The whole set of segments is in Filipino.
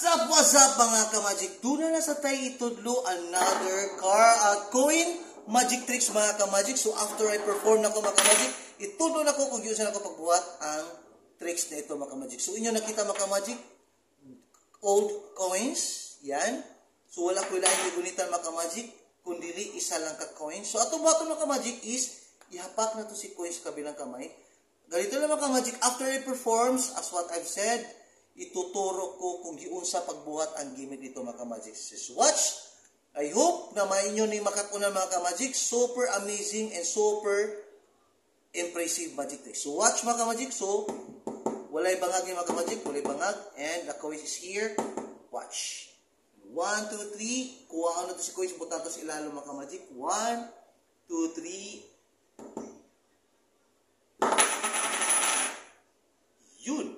What's up mga ka-magic? Doon na sa tayo itudlo another coin magic tricks mga ka-magic. So after I perform na ko mga ka-magic, itudlo na ko kung yun na ko pagbuhat ang tricks na ito mga ka-magic. So inyo nakita mga ka-magic, old coins, yan. So wala ko ilahin gunitan mga ka-magic, kundili isa lang ka-coin. So ato buhaton mga ka-magic is, ihapak na to si coins kabilang kamay. Ganito lang mga ka-magic, after I performs, as what I've said, ituturo ko kung giunsa pagbuhat ang gimmick dito mga ka-magic. Just watch. I hope na mainyo ni makakunan mga ka-magic. Super amazing and super impressive magic trick. So watch mga ka-magic. So walay bangag ni mga ka-magic, walay bangag, and the coins is here. Watch. 1, 2, 3. Kuha na to si coins, butan to si ilalo mga ka-magic. 1, 2, 3. Yun.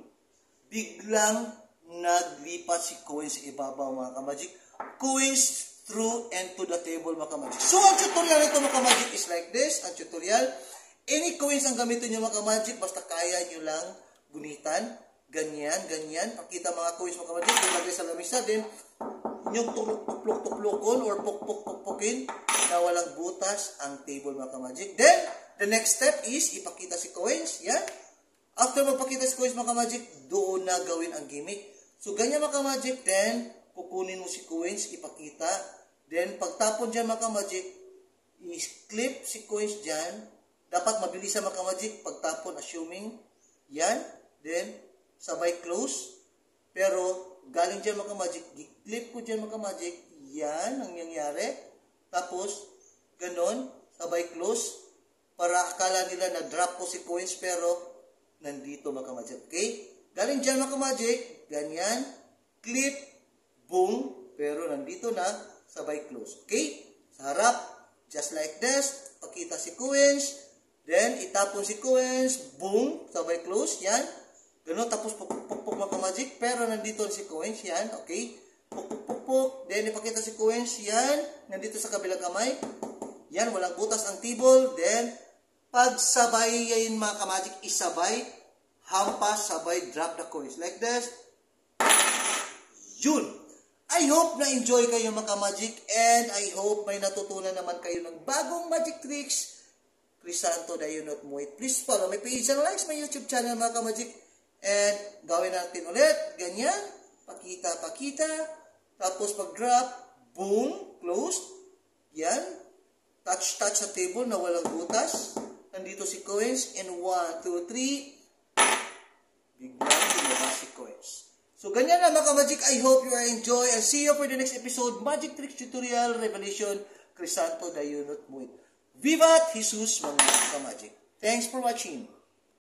Biglang naglipat si coins sa ibabaw mga ka-magic. Coins through and to the table mga ka-magic. So ang tutorial nito mga ka-magic is like this. Ang tutorial, any coins ang gamitin nyo mga ka-magic, basta kaya nyo lang gunitan. Ganyan, ganyan. Pakita mga coins mga ka-magic, ilagay sa lamisa. Then, inyong tuplok-tuplokon or pukpuk-pukpukin na walang butas ang table mga ka-magic. Then, the next step is ipakita si coins. Yan. After magpakita si coins mga ka-magic, doon na gawin ang gimmick. So, ganyan mga ka-magic, then, kukunin mo si coins, ipakita. Then, pagtapon dyan mga ka-magic, i-clip si coins dyan. Dapat mabilis mga ka-magic, pagtapon, assuming, yan. Then, sabay close. Pero, galing dyan mga ka-magic, i-clip ko dyan mga ka-magic, yan ang nangyayari. Tapos, ganon, sabay close. Para akala nila na-drop ko si coins, pero, nandito mga ka-magic. Okay? Galing dyan mga ka-magic, ganyan, clip, boom, pero nandito na, sabay close. Okay? Sa harap, just like this, pakita si coins, then itapon si coins, boom, sabay close, yan. Ganun, tapos pupuk-puk mga ka-magic, pero nandito si coins, yan, okay? Pupuk-puk, then ipakita si coins, yan, nandito sa kabilang kamay, yan, walang butas ang table, then, pagsabayin mga ka-magic, isabay, hampas, sabay, drop the coins. Like this. Yun. I hope na-enjoy kayo mga ka-magic, and I hope may natutunan naman kayo ng bagong magic tricks. Crisanto Dayunot Muit. Please follow my page and likes my YouTube channel mga ka-magic. And gawin natin ulit. Ganyan. Pakita, pakita. Tapos pag-drop, boom, close. Yan. Touch sa table na walang butas. Nandito si coins, and 1, 2, 3, biglang lumabas si coins. So, ganyan na mga ka-magic. I hope you are enjoy. I'll see you for the next episode. Magic Tricks Tutorial Revelation Crisanto Dayunot Muit. Vivat Jesus mga ka-magic. Thanks for watching.